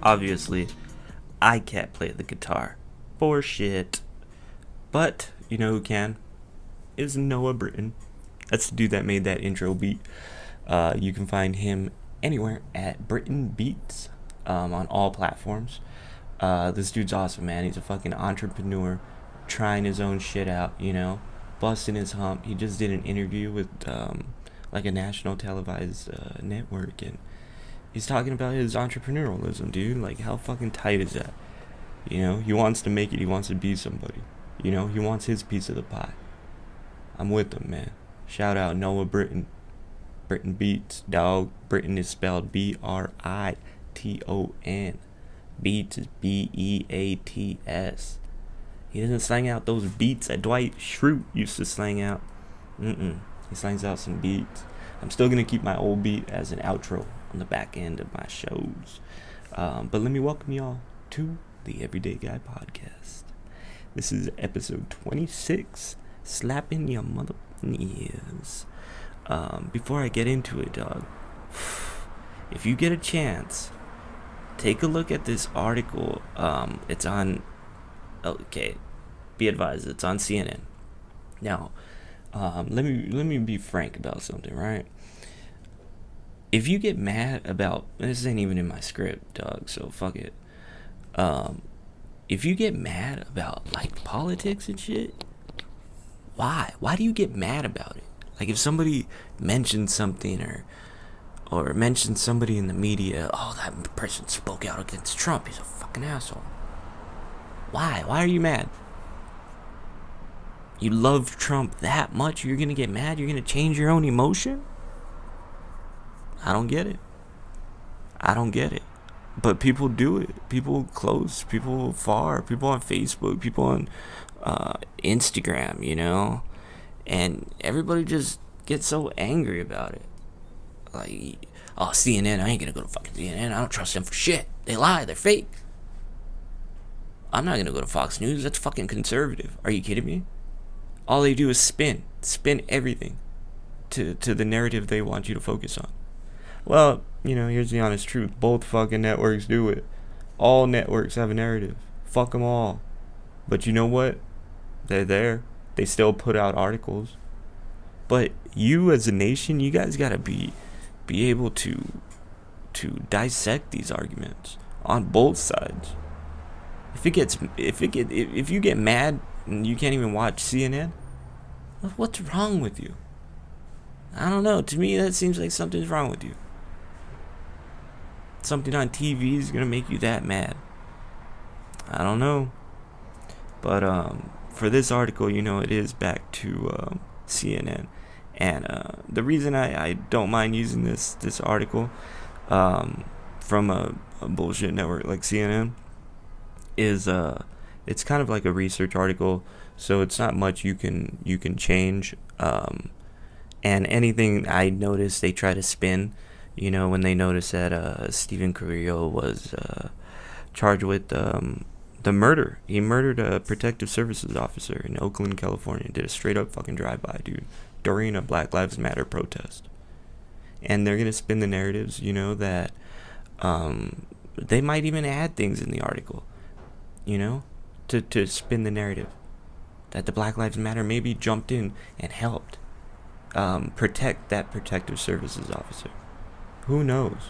Obviously, I can't play the guitar for shit. But, you know who can? Is Noah Britton. That's the dude that made that intro beat. You can find him anywhere at Britton Beats on all platforms. This dude's awesome, man. He's a fucking entrepreneur, trying his own shit out, busting his hump. He just did an interview with like a national televised network, and he's talking about his entrepreneurialism, dude. Like, how fucking tight is that? He wants to make it. He wants to be somebody. He wants his piece of the pie. I'm with him, man. Shout out Noah Britton. Britton Beats, dog. Britton is spelled Briton. Beats is Beats. He doesn't slang out those beats that Dwight Schrute used to slang out. He slangs out some beats. I'm still going to keep my old beat as an outro on the back end of my shows. But let me welcome y'all to the Everyday Guy Podcast. This is episode 26, slapping your mother ears. Before I get into it, dog, if you get a chance, take a look at this article. It's on, okay, be advised, it's on CNN. Now, let me be frank about something, right? If you get mad about, this ain't even in my script, dog, so fuck it. If you get mad about, like, politics and shit, why? Why do you get mad about it? Like, if somebody mentions something or mentions somebody in the media, oh, that person spoke out against Trump, he's a fucking asshole. Why? Why are you mad? You love Trump that much, you're gonna get mad? You're gonna change your own emotion? I don't get it. But people do it. People close, people far, people on Facebook, people on Instagram, and everybody just gets so angry about it. Like, oh, CNN, I ain't gonna go to fucking CNN. I don't trust them for shit. They lie, they're fake. I'm not gonna go to Fox News. That's fucking conservative. Are you kidding me? All they do is spin everything to the narrative they want you to focus on. Well, here's the honest truth. Both fucking networks do it. All networks have a narrative. Fuck them all. But you know what? They're there. They still put out articles. But you as a nation, you guys gotta be able to dissect these arguments on both sides. If you get mad and you can't even watch CNN, what's wrong with you? I don't know. To me, that seems like something's wrong with you. Something on TV is gonna make you that mad. I don't know. But for this article, it is back to CNN, and the reason I don't mind using this article from a bullshit network like CNN is it's kind of like a research article, so it's not much you can change. And anything I notice they try to spin. When they notice that Stephen Carrillo was charged with the murder. He murdered a protective services officer in Oakland, California. Did a straight up fucking drive-by, dude, during a Black Lives Matter protest. And they're going to spin the narratives, that they might even add things in the article, to spin the narrative. That the Black Lives Matter maybe jumped in and helped protect that protective services officer. Who knows?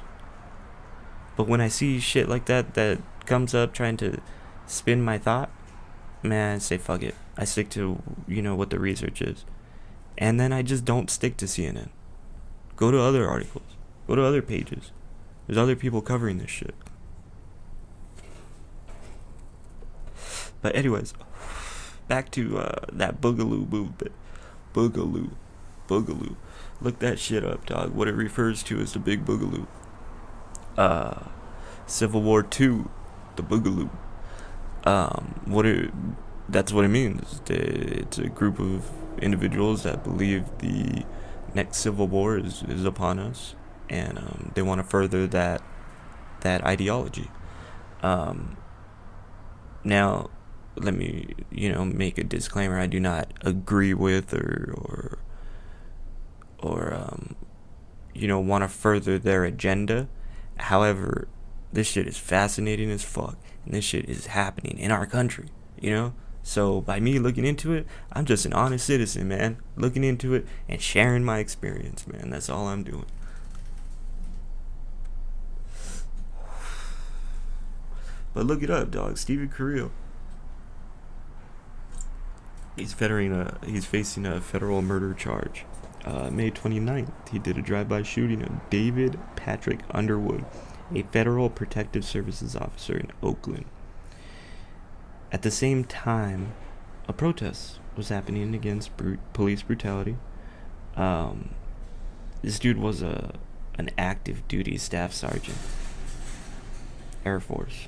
But when I see shit like that comes up trying to spin my thought, man, I say fuck it. I stick to, what the research is. And then I just don't stick to CNN. Go to other articles. Go to other pages. There's other people covering this shit. But anyways, back to that Boogaloo movement. Boogaloo. Look that shit up, dog. What it refers to is the Big Boogaloo. Civil War II, the Boogaloo. That's what it means. It's a group of individuals that believe the next Civil War is upon us, and they want to further that ideology. Now, let me make a disclaimer. I do not agree with or want to further their agenda. However, This shit is fascinating as fuck, and this shit is happening in our country, you know? So by me looking into it, I'm just an honest citizen, man. Looking into it and sharing my experience, man. That's all I'm doing. But look it up, dog. Stephen Carell. He's facing a federal murder charge. May 29th, he did a drive-by shooting of David Patrick Underwood, a federal protective services officer in Oakland. At the same time, a protest was happening against police brutality. This dude was an active duty staff sergeant, Air Force.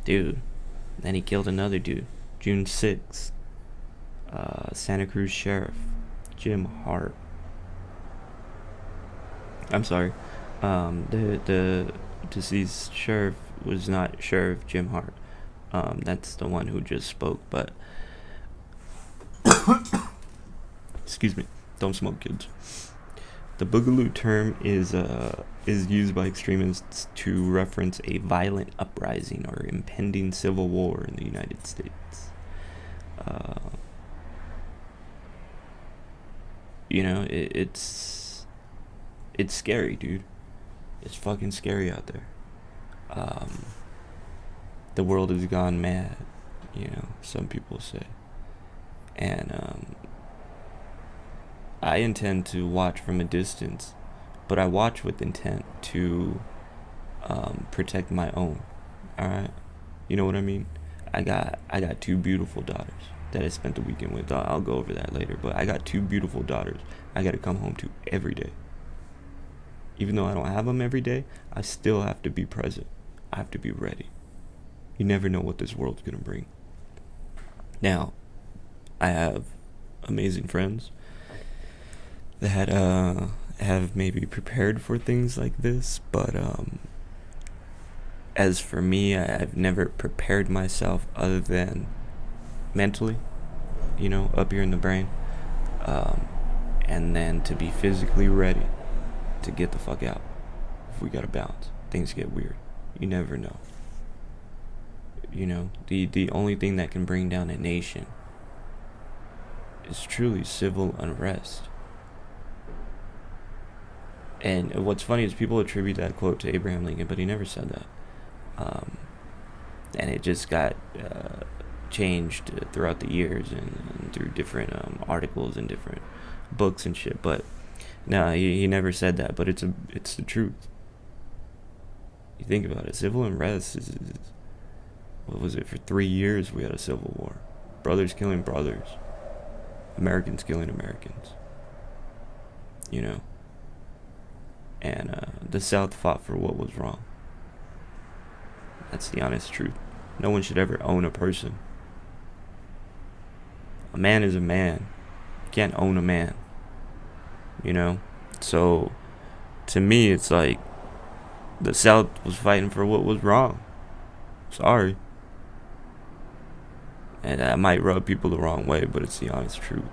Dude. Then he killed another dude, June 6th. Santa Cruz Sheriff Jim Hart. I'm sorry. The deceased sheriff was not Sheriff Jim Hart. That's the one who just spoke, but excuse me, don't smoke, kids. The Boogaloo term is used by extremists to reference a violent uprising or impending civil war in the United States. It's scary, dude. It's fucking scary out there. The world has gone mad, some people say. And I intend to watch from a distance, but I watch with intent to protect my own. Alright? You know what I mean? I got two beautiful daughters that I spent the weekend with. I'll go over that later, but I got two beautiful daughters I gotta come home to every day. Even though I don't have them every day, I still have to be present. I have to be ready. You never know what this world's gonna bring. Now, I have amazing friends that have maybe prepared for things like this, but as for me, I've never prepared myself other than mentally, up here in the brain, and then to be physically ready to get the fuck out if we gotta bounce. Things get weird. You never know. The only thing that can bring down a nation is truly civil unrest. And what's funny is people attribute that quote to Abraham Lincoln, but he never said that. And it just got changed throughout the years and through different articles and different books and shit. But no, he never said that. But it's the truth. You think about it. Civil unrest is what was it? For 3 years we had a civil war. Brothers killing brothers. Americans killing Americans. And the South fought for what was wrong. That's the honest truth. No one should ever own a person. A man is a man. You can't own a man. So, to me, it's like the South was fighting for what was wrong. Sorry. And that might rub people the wrong way, but it's the honest truth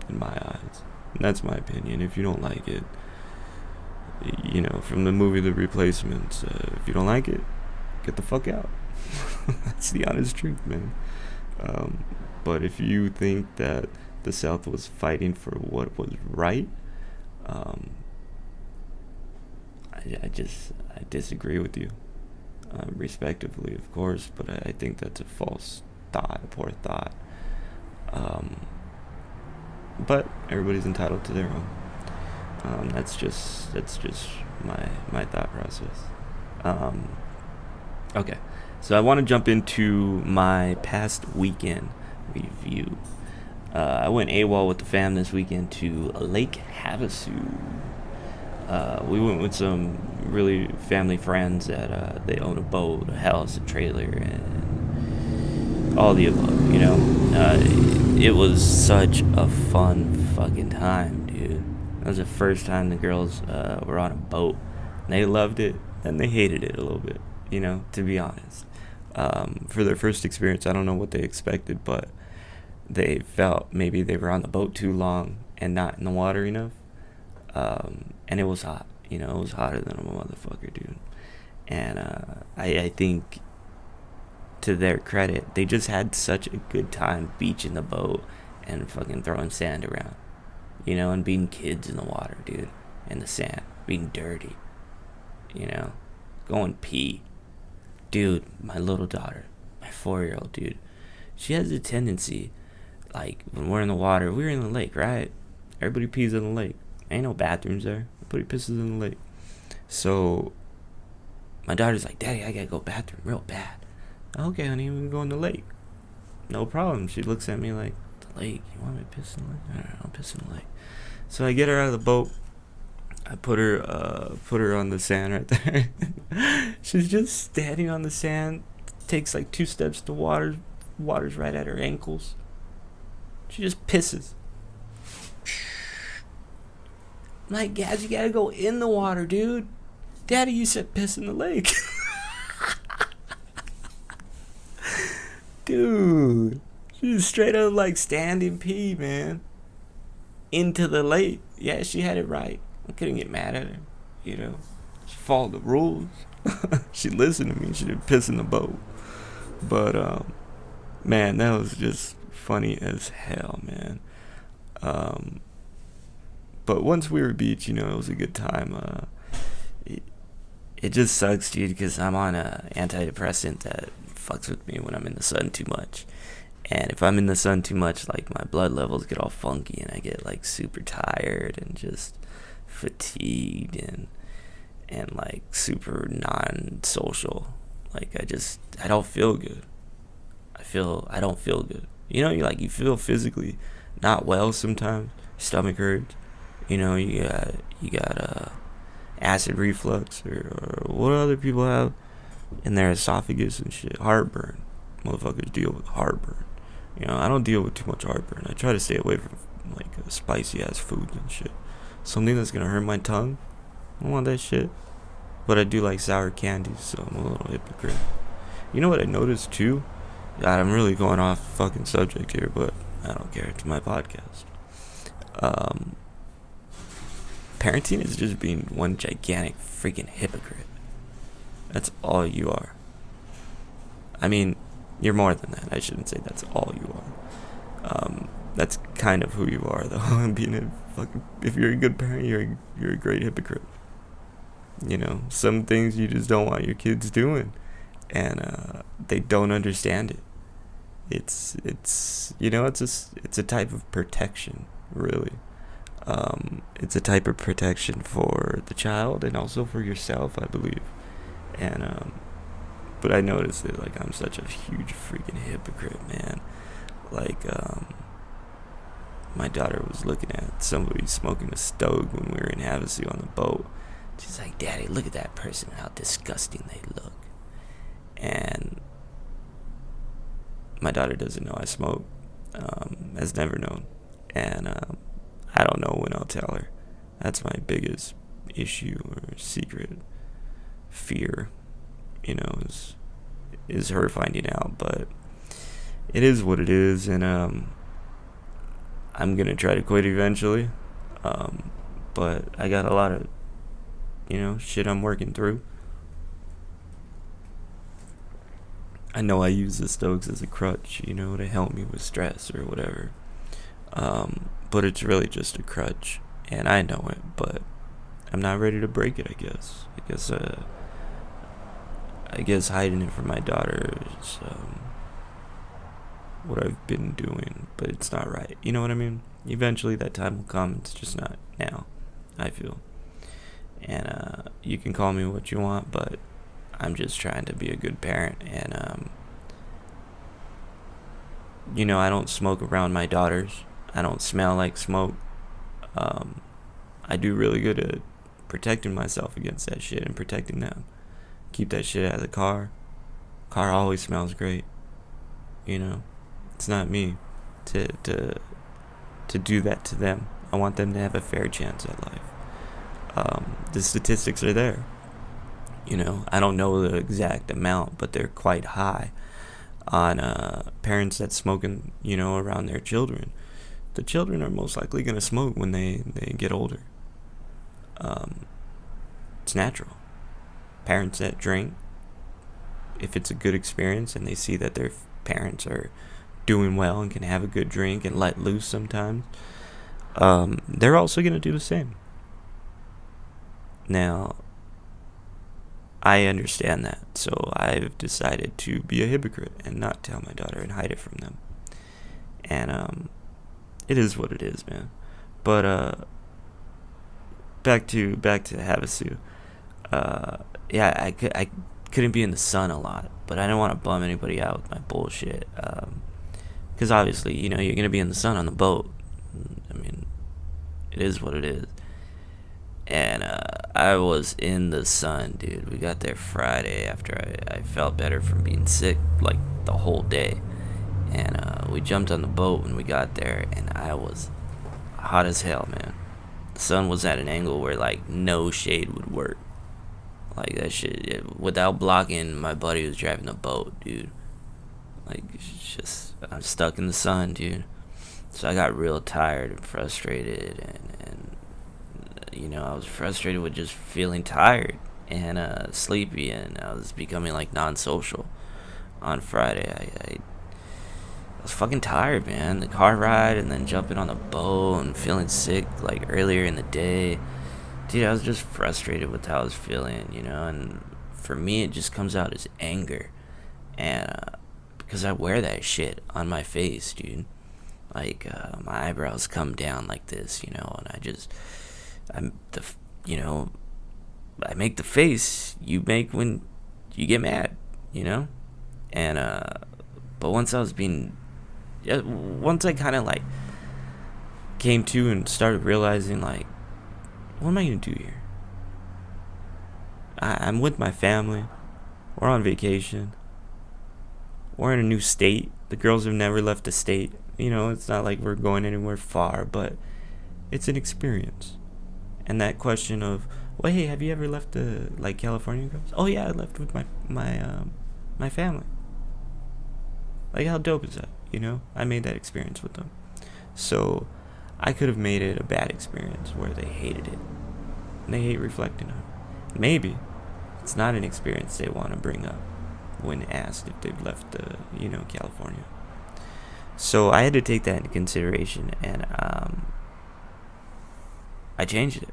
in my eyes. And that's my opinion. If you don't like it, from the movie The Replacements, if you don't like it, get the fuck out. That's the honest truth, man. But if you think that the South was fighting for what was right, I disagree with you, respectively, of course, but I think that's a false thought, a poor thought. But everybody's entitled to their own. That's just my thought process. Okay, so I want to jump into my past weekend review. I went AWOL with the fam this weekend to Lake Havasu. We went with some really family friends that they own a boat, a house, a trailer, and all the above, It was such a fun fucking time, dude. That was the first time the girls were on a boat. They loved it, and they hated it a little bit, to be honest. For their first experience, I don't know what they expected, but they felt maybe they were on the boat too long and not in the water enough. And it was hot, You know, it was hotter than a motherfucker, dude. And I think, to their credit, they just had such a good time beaching the boat and fucking throwing sand around. You know, and being kids in the water, dude. In the sand. Being dirty. You know? Going pee. Dude, my little daughter, my 4-year-old, dude, she has a tendency, like, when we're in the water, we're in the lake, right? Everybody pees in the lake. Ain't no bathrooms there. Everybody pisses in the lake. So, my daughter's like, Daddy, I gotta go bathroom real bad. Okay, honey, we can go in the lake. No problem. She looks at me like, the lake? You want me to piss in the lake? I don't know, I'll piss in the lake. So I get her out of the boat. I put her on the sand right there. She's just standing on the sand. Takes like 2 steps to water. Water's right at her ankles. She just pisses. I'm like, Gaz, you gotta go in the water, dude. Daddy, you said piss in the lake. Dude, she's straight up like standing pee, man. Into the lake. Yeah, she had it right. I couldn't get mad at her. You know, she followed the rules. She listened to me. She didn't piss in the boat. But man, that was just funny as hell, man. But once we were beach, you know, it was a good time. It just sucks, dude, because I'm on a antidepressant that fucks with me when I'm in the sun too much. And if I'm in the sun too much, like, my blood levels get all funky and I get like super tired and just fatigued and like super non-social. Like, I don't feel good. I don't feel good. You know, you feel physically not well sometimes. Stomach hurts. You know, you got acid reflux or what other people have in their esophagus and shit. Heartburn. Motherfuckers deal with heartburn. You know, I don't deal with too much heartburn. I try to stay away from like spicy ass foods and shit. Something that's gonna hurt my tongue, I don't want that shit. But I do like sour candies, so I'm a little hypocrite. You know what I noticed too? God, I'm really going off fucking subject here, but I don't care. It's my podcast. Parenting is just being one gigantic freaking hypocrite. That's all you are. I mean, you're more than that. I shouldn't say that's all you are. That's kind of who you are, though. Being a fucking, if you're a good parent, you're a great hypocrite. You know, some things you just don't want your kids doing, and they don't understand it. It's you know, it's a type of protection, really. It's a type of protection for the child and also for yourself, I believe. And but I noticed that, like, I'm such a huge freaking hypocrite, man. Like, my daughter was looking at somebody smoking a stogie when we were in Havasu on the boat. She's like, Daddy, look at that person, how disgusting they look. And my daughter doesn't know I smoke, has never known. And I don't know when I'll tell her. That's my biggest issue or secret fear, you know, is her finding out. But it is what it is, and I'm gonna try to quit eventually. But I got a lot of, you know, shit I'm working through. I know I use the stogies as a crutch, you know, to help me with stress or whatever. But it's really just a crutch, and I know it, but I'm not ready to break it, I guess. I guess hiding it from my daughter is what I've been doing, but it's not right. You know what I mean? Eventually that time will come. It's just not now, I feel. And you can call me what you want, but I'm just trying to be a good parent. And you know, I don't smoke around my daughters. I don't smell like smoke. I do really good at protecting myself against that shit and protecting them. Keep that shit out of the car. Car always smells great. You know, it's not me to do that to them. I want them to have a fair chance at life. The statistics are there. You know, I don't know the exact amount, but they're quite high on parents that smoking, you know, around their children. The children are most likely going to smoke when they get older. It's natural. Parents that drink, if it's a good experience and they see that their parents are doing well and can have a good drink and let loose sometimes, they're also going to do the same. Now, I understand that, so I've decided to be a hypocrite and not tell my daughter and hide it from them. And it is what it is, man. But back to Havasu. Yeah, I couldn't be in the sun a lot, but I didn't want to bum anybody out with my bullshit. Because obviously, you're gonna be in the sun on the boat. I mean, it is what it is. And I was in the sun, dude. We got there Friday after I felt better from being sick, like the whole day. And we jumped on the boat when we got there, and I was hot as hell, man. The sun was at an angle where, like, no shade would work. Like, that shit, without blocking, my buddy was driving the boat, dude. Like, it's just, I'm stuck in the sun, dude. So I got real tired and frustrated, and I was frustrated with just feeling tired and sleepy, and I was becoming, like, non-social on Friday. I was fucking tired, man. The car ride and then jumping on the boat and feeling sick, like, earlier in the day. Dude, I was just frustrated with how I was feeling, and for me, it just comes out as anger. And because I wear that shit on my face, dude. Like, my eyebrows come down like this, and I make the face you make when you get mad, And, but once I kind of, like, came to and started realizing, like, what am I going to do here? I'm with my family. We're on vacation. We're in a new state. The girls have never left the state. It's not like we're going anywhere far, but it's an experience. And that question of, well, hey, have you ever left California, girls? Oh yeah, I left with my family. Like, how dope is that? I made that experience with them. So I could have made it a bad experience where they hated it. And they hate reflecting on it. Maybe it's not an experience they want to bring up when asked if they've left California. So I had to take that into consideration, and I changed it.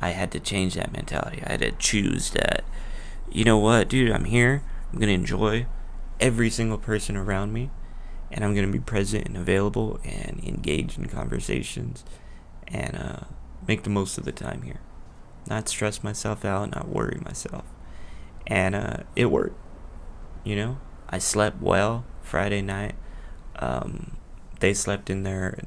I had to change that mentality. I had to choose that. You know what, dude? I'm here. I'm gonna enjoy every single person around me, and I'm gonna be present and available and engage in conversations, and make the most of the time here. Not stress myself out, not worry myself. And it worked. I slept well Friday night. They slept in their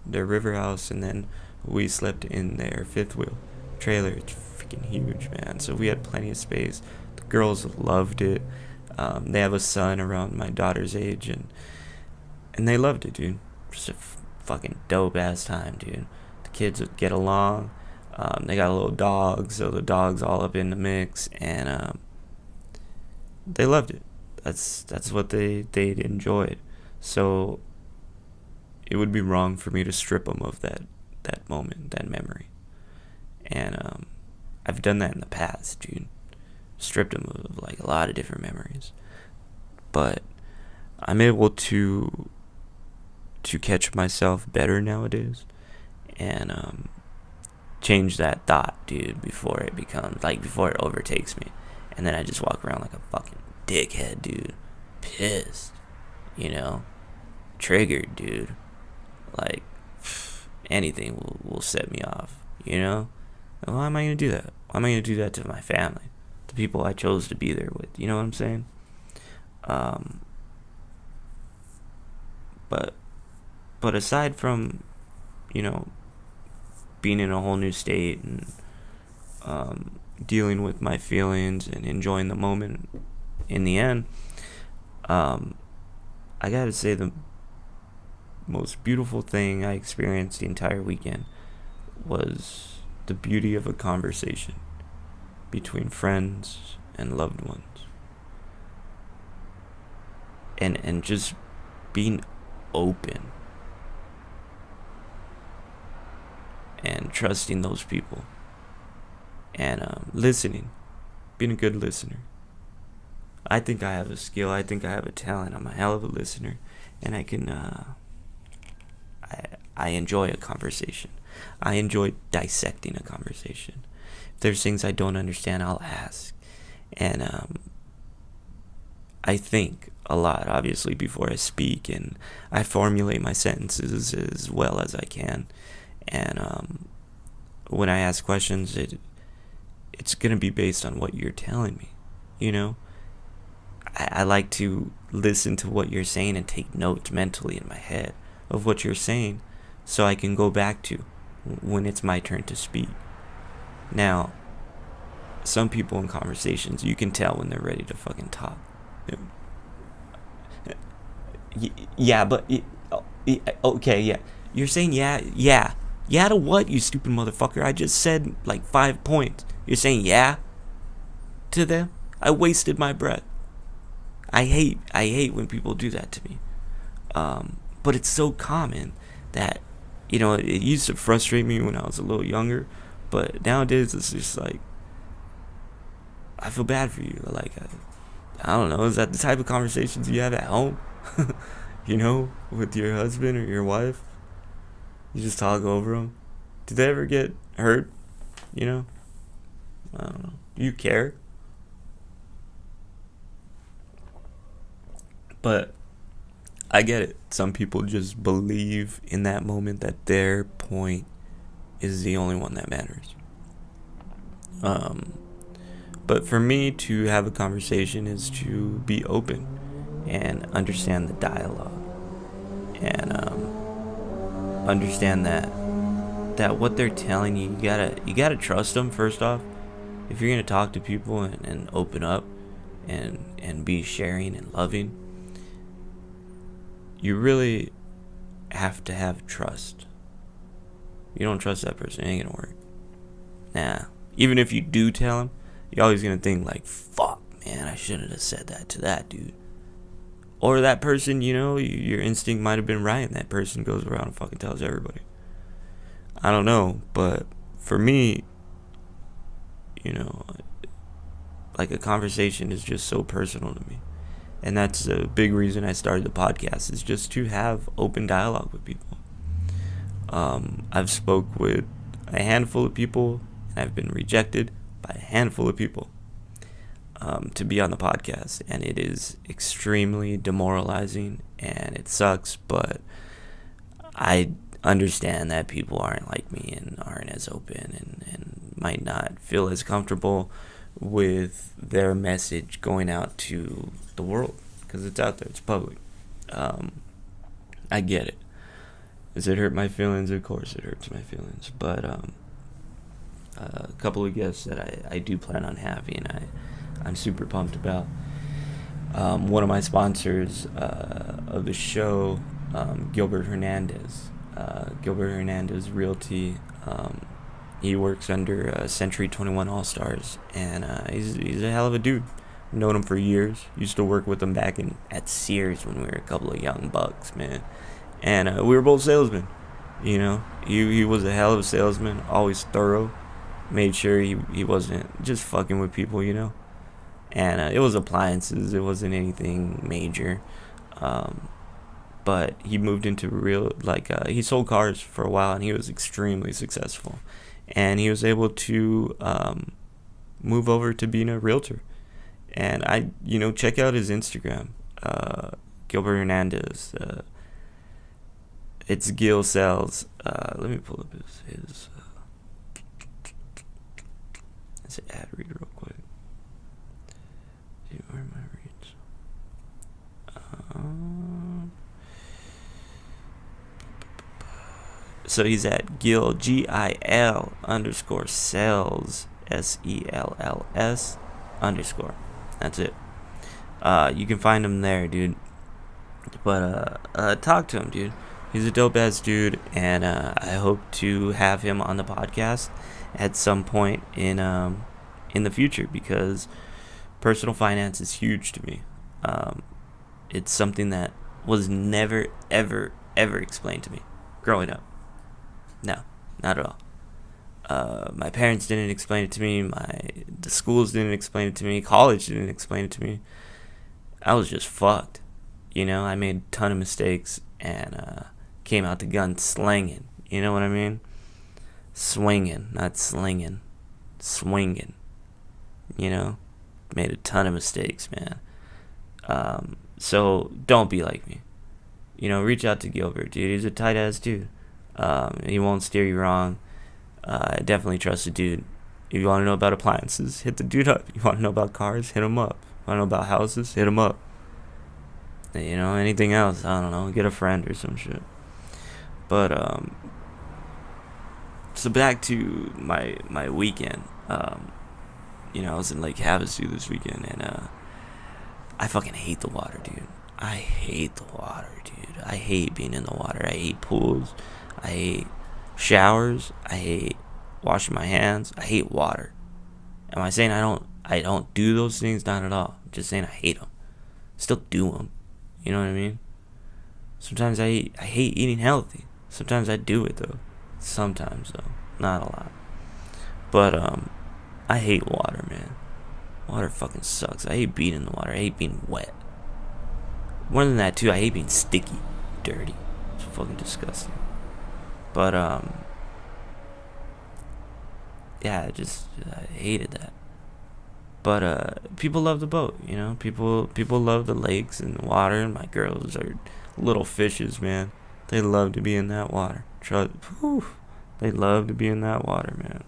river house, and then we slept in their fifth wheel trailer. It's freaking huge, man. So we had plenty of space. The girls loved it. They have a son around my daughter's age, and they loved it, dude. Just a fucking dope ass time, dude. The kids would get along. They got a little dog, so the dog's all up in the mix, and they loved it. That's what they enjoyed. So it would be wrong for me to strip them of that moment, that memory. And I've done that in the past, dude. Stripped them of, like, a lot of different memories. But I'm able to catch myself better nowadays, and change that thought, dude, before it overtakes me. And then I just walk around like a fucking dickhead, dude. Pissed. Triggered, dude. Like, anything will set me off, And why am I going to do that? Why am I going to do that to my family? The people I chose to be there with. You know what I'm saying? But aside from, being in a whole new state and dealing with my feelings and enjoying the moment in the end, I gotta say the most beautiful thing I experienced the entire weekend was the beauty of a conversation between friends and loved ones, and just being open and trusting those people, and listening, being a good listener. I think I have a skill. I think I have a talent. I'm a hell of a listener, and I can. I enjoy a conversation. I enjoy dissecting a conversation. If there's things I don't understand, I'll ask, and I think a lot, obviously, before I speak, and I formulate my sentences as well as I can. And when I ask questions, it's gonna be based on what you're telling me. You know, I like to listen to what you're saying and take notes mentally in my head of what you're saying, so I can go back to when it's my turn to speak. Now, some people in conversations, you can tell when they're ready to fucking talk. Yeah, but okay, yeah. You're saying yeah to what, you stupid motherfucker? I just said like 5 points. You're saying yeah to them? I wasted my breath. I hate when people do that to me. But it's so common that, it used to frustrate me when I was a little younger, but nowadays it's just like, I feel bad for you. Like, I don't know, is that the type of conversations you have at home? With your husband or your wife? You just talk over them? Do they ever get hurt? I don't know. Do you care? But I get it. Some people just believe in that moment that their point is the only one that matters. But for me to have a conversation is to be open and understand the dialogue, and understand that what they're telling you, you gotta trust them first off. If you're gonna talk to people and open up and be sharing and loving, you really have to have trust. You don't trust that person, it ain't gonna work. Nah. Even if you do tell them, you're always gonna think like, fuck, man, I shouldn't have said that to that dude. Or that person, your instinct might have been right, and that person goes around and fucking tells everybody. I don't know, but for me, like, a conversation is just so personal to me. And that's a big reason I started the podcast, is just to have open dialogue with people. I've spoke with a handful of people, and I've been rejected by a handful of people to be on the podcast, and it is extremely demoralizing, and it sucks, but I understand that people aren't like me and aren't as open and might not feel as comfortable with their message going out to the world, because it's out there, it's public. I get it. Does it hurt my feelings? Of course it hurts my feelings, but a couple of guests that I do plan on having, I'm super pumped about. One of my sponsors of the show, Gilbert Hernandez Realty. He works under Century 21 All Stars, and he's a hell of a dude. I've known him for years. Used to work with him back at Sears when we were a couple of young bucks, man. And we were both salesmen. He was a hell of a salesman, always thorough. Made sure he wasn't just fucking with people, And it was appliances. It wasn't anything major. But he moved into he sold cars for a while, and he was extremely successful. And he was able to move over to being a realtor. And check out his Instagram, Gilbert Hernandez. It's Gil Sells. Let me pull up his ad read real quick. Where are my reads? So he's at Gil, GIL _ Sells, SELLS _. That's it. You can find him there, dude. But talk to him, dude. He's a dope ass dude, and I hope to have him on the podcast at some point in the future, because personal finance is huge to me. It's something that was never, ever, ever explained to me growing up. No, not at all. My parents didn't explain it to me. The schools didn't explain it to me. College didn't explain it to me. I was just fucked. I made a ton of mistakes and came out the gun slanging. You know what I mean? Swinging, not slinging. Swinging. Made a ton of mistakes, man. So don't be like me. Reach out to Gilbert, dude. He's a tight ass dude. He won't steer you wrong. I definitely trust the dude. If you want to know about appliances, hit the dude up. You want to know about cars, hit him up. You want to know about houses, hit him up. Anything else, I don't know, get a friend or some shit. But so back to my weekend. I was in Lake Havasu this weekend, and I fucking hate the water, dude. I hate the water, dude. I hate being in the water. I hate pools. I hate showers. I hate washing my hands. I hate water. Am I saying I don't do those things? Not at all. I'm just saying I hate them. Still do them. You know what I mean? Sometimes I hate eating healthy. Sometimes I do it though. Sometimes though, not a lot. But I hate water, man. Water fucking sucks. I hate being in the water. I hate being wet. More than that too, I hate being sticky, dirty. It's fucking disgusting. But yeah, I hated that. But people love the boat, People love the lakes and the water, and my girls are little fishes, man. They love to be in that water. They love to be in that water, man.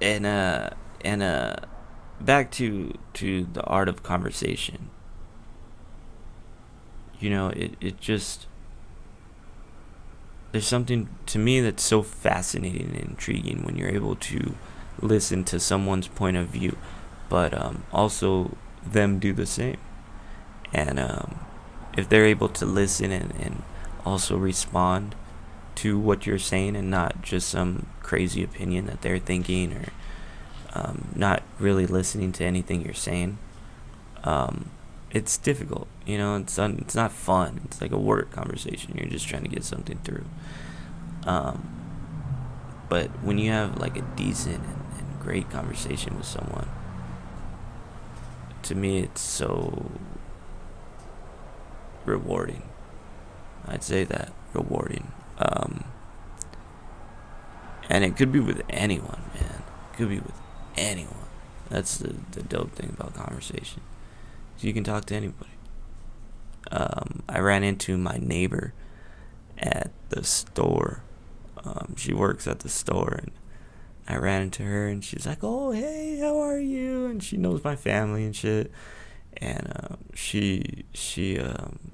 And back to the art of conversation. It just, there's something to me that's so fascinating and intriguing when you're able to listen to someone's point of view, but also them do the same. And if they're able to listen and also respond to what you're saying and not just some crazy opinion that they're thinking, or not really listening to anything you're saying, it's difficult. It's not fun. It's like a work conversation. You're just trying to get something through. But when you have like a decent and great conversation with someone, to me it's so rewarding. I'd say that, rewarding. And it could be with anyone, man. It could be with anyone. That's the dope thing about conversation. So you can talk to anybody. I ran into my neighbor at the store. She works at the store, and I ran into her, and she's like, "Oh, hey, how are you?" And she knows my family and shit. And she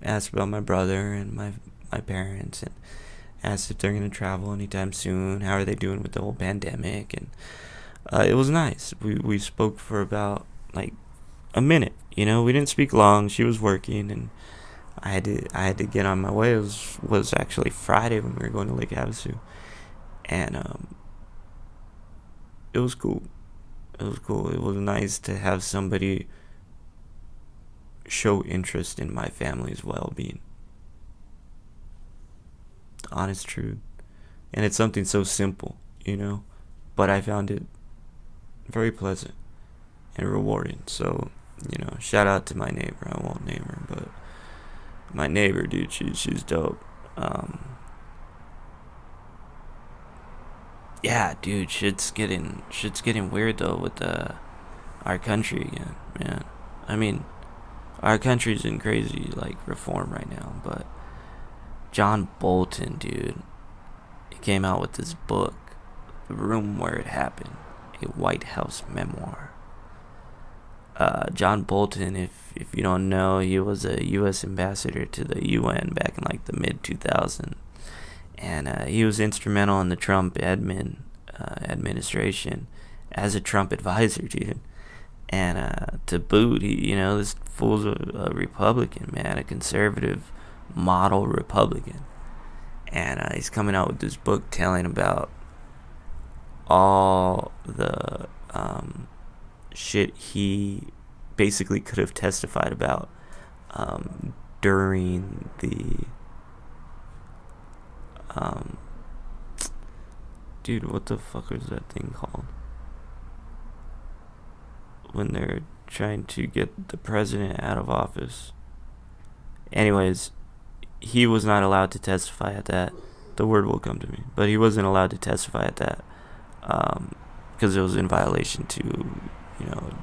asked about my brother and my parents, and asked if they're gonna travel anytime soon. How are they doing with the whole pandemic? And it was nice. We spoke for about like a minute. We didn't speak long. She was working, and I had to get on my way. It was actually Friday when we were going to Lake Havasu, and it was cool. It was cool. It was nice to have somebody show interest in my family's well-being. Honest truth. And it's something so simple, but I found it very pleasant and rewarding. So, shout out to my neighbor. I won't name her, but my neighbor, dude, she's dope. Yeah, dude, shit's getting weird though with our country again, man. I mean, our country's in crazy like reform right now, but John Bolton, dude, he came out with this book, The Room Where It Happened, a White House memoir. John Bolton, if you don't know, he was a U.S. ambassador to the UN back in like the mid 2000s, and he was instrumental in the Trump administration as a Trump advisor, dude. And to boot, this fool's a Republican, man, a conservative model Republican, and he's coming out with this book telling about all the shit he basically could have testified about during the Um, dude, what the fuck is that thing called? When they're trying to get the president out of office. Anyways, he was not allowed to testify at that. The word will come to me. But he wasn't allowed to testify at that. Because it was in violation to, you know,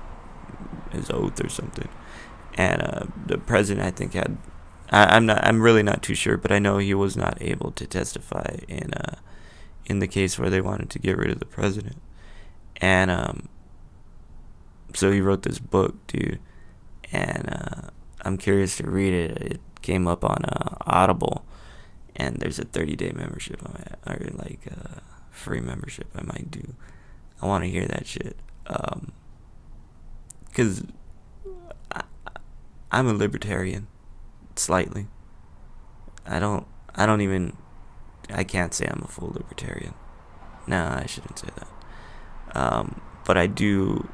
his oath or something. And the president, I think, had... I'm really not too sure, but I know he was not able to testify in the case where they wanted to get rid of the president. And so he wrote this book, dude, and I'm curious to read it. It came up on Audible, and there's a 30-day membership on it, or like free membership I might do. I want to hear that shit, because I'm a libertarian, slightly. I can't say I'm a full libertarian. No, I shouldn't say that. But I do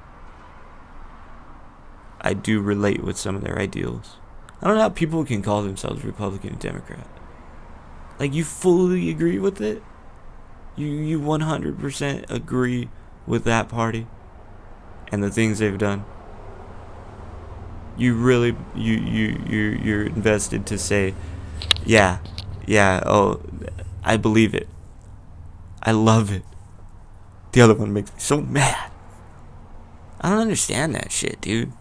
relate with some of their ideals. I don't know how people can call themselves Republican and Democrat. Like, you fully agree with it? You 100% agree with that party and the things they've done? You really, you're invested to say, yeah, oh, I believe it. I love it. The other one makes me so mad. I don't understand that shit, dude.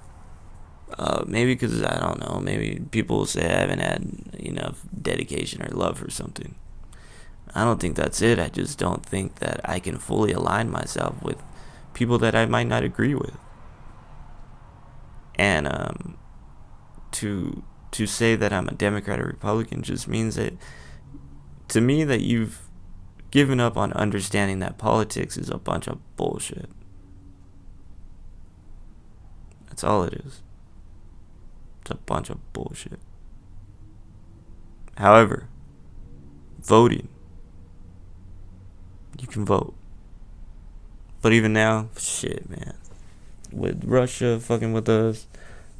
Maybe because, I don't know, maybe people will say I haven't had enough dedication or love for something. I don't think that's it. I just don't think that I can fully align myself with people that I might not agree with. And to say that I'm a Democrat or Republican just means that, to me, that you've given up on understanding that politics is a bunch of bullshit. That's all it is. It's a bunch of bullshit. However, voting, you can vote. But even now, shit, man. With Russia fucking with us,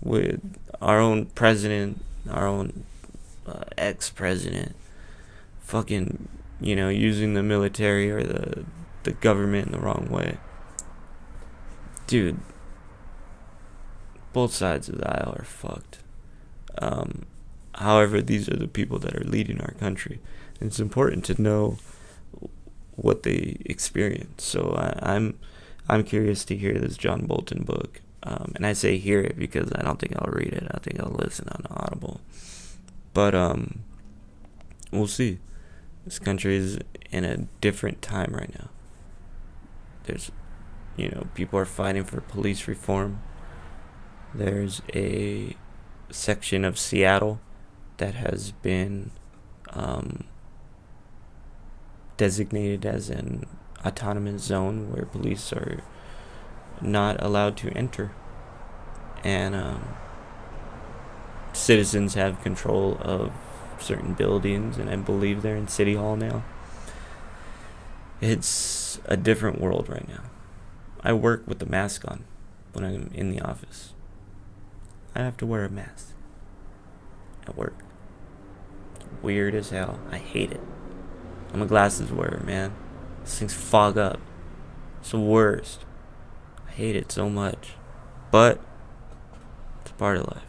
with our own president, our own ex-president, fucking, using the military or the government in the wrong way. Dude, both sides of the aisle are fucked. However, these are the people that are leading our country. And it's important to know what they experience. So I'm curious to hear this John Bolton book. And I say hear it because I don't think I'll read it. I think I'll listen on Audible. But we'll see. This country is in a different time right now. There's, people are fighting for police reform. There's a section of Seattle that has been designated as an autonomous zone where police are not allowed to enter. And citizens have control of certain buildings, and I believe they're in City Hall now. It's a different world right now. I work with the mask on when I'm in the office. I have to wear a mask at work. It's weird as hell. I hate it. I'm a glasses wearer, man. These things fog up. It's the worst. I hate it so much. But it's part of life.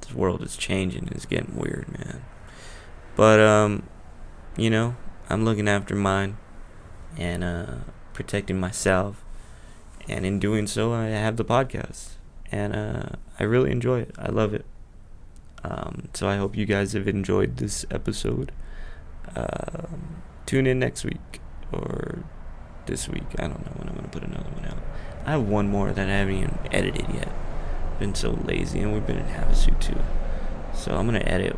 This world is changing. It's getting weird, man. But, I'm looking after mine and protecting myself. And in doing so, I have the podcast. And I really enjoy it. I love it. So I hope you guys have enjoyed this episode. Tune in next week or this week. I don't know when I'm going to put another one out. I have one more that I haven't even edited yet. Been so lazy, and we've been in Havasu too. So I'm going to edit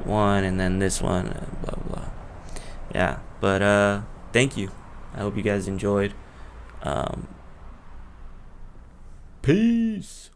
one and then this one, and blah, blah. Yeah, but thank you. I hope you guys enjoyed. Peace.